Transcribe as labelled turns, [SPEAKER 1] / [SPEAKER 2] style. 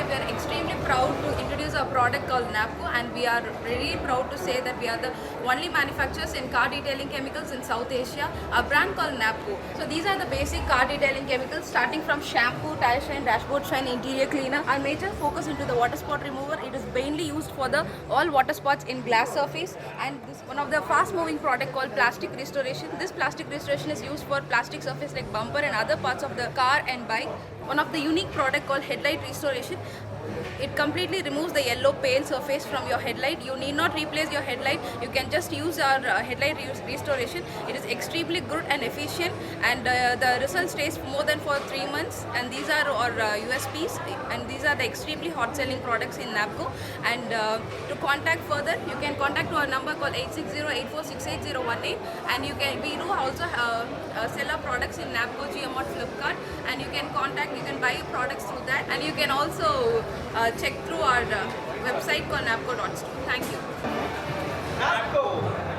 [SPEAKER 1] we are extremely proud to introduce a product called Napko, and we are really proud to say that we are the only manufacturers in car detailing chemicals in South Asia, a brand called Napko. So these are the basic car detailing chemicals starting from shampoo, tire shine, dashboard shine, interior cleaner. Our major focus into the water spot remover. It is mainly used for the all water spots in glass surface, and this one of the fast moving product called plastic restoration. This plastic restoration is used for plastic surface like bumper and other parts of the car and bike. One of the unique product called headlight restoration. It completely removes the yellow pale surface from your headlight. You need not replace your headlight. You can just use our headlight restoration. It is extremely good and efficient, and the result stays more than for 3 months. And these are our USPs, and these are the extremely hot selling products in Napko. And to contact further, you can contact our number called 860-846-8018, and we do also sell our products in Napko, GMO, Flipkart, and you can buy your products through that, and you can also check through our website called Napko Products. Thank you.
[SPEAKER 2] Napko.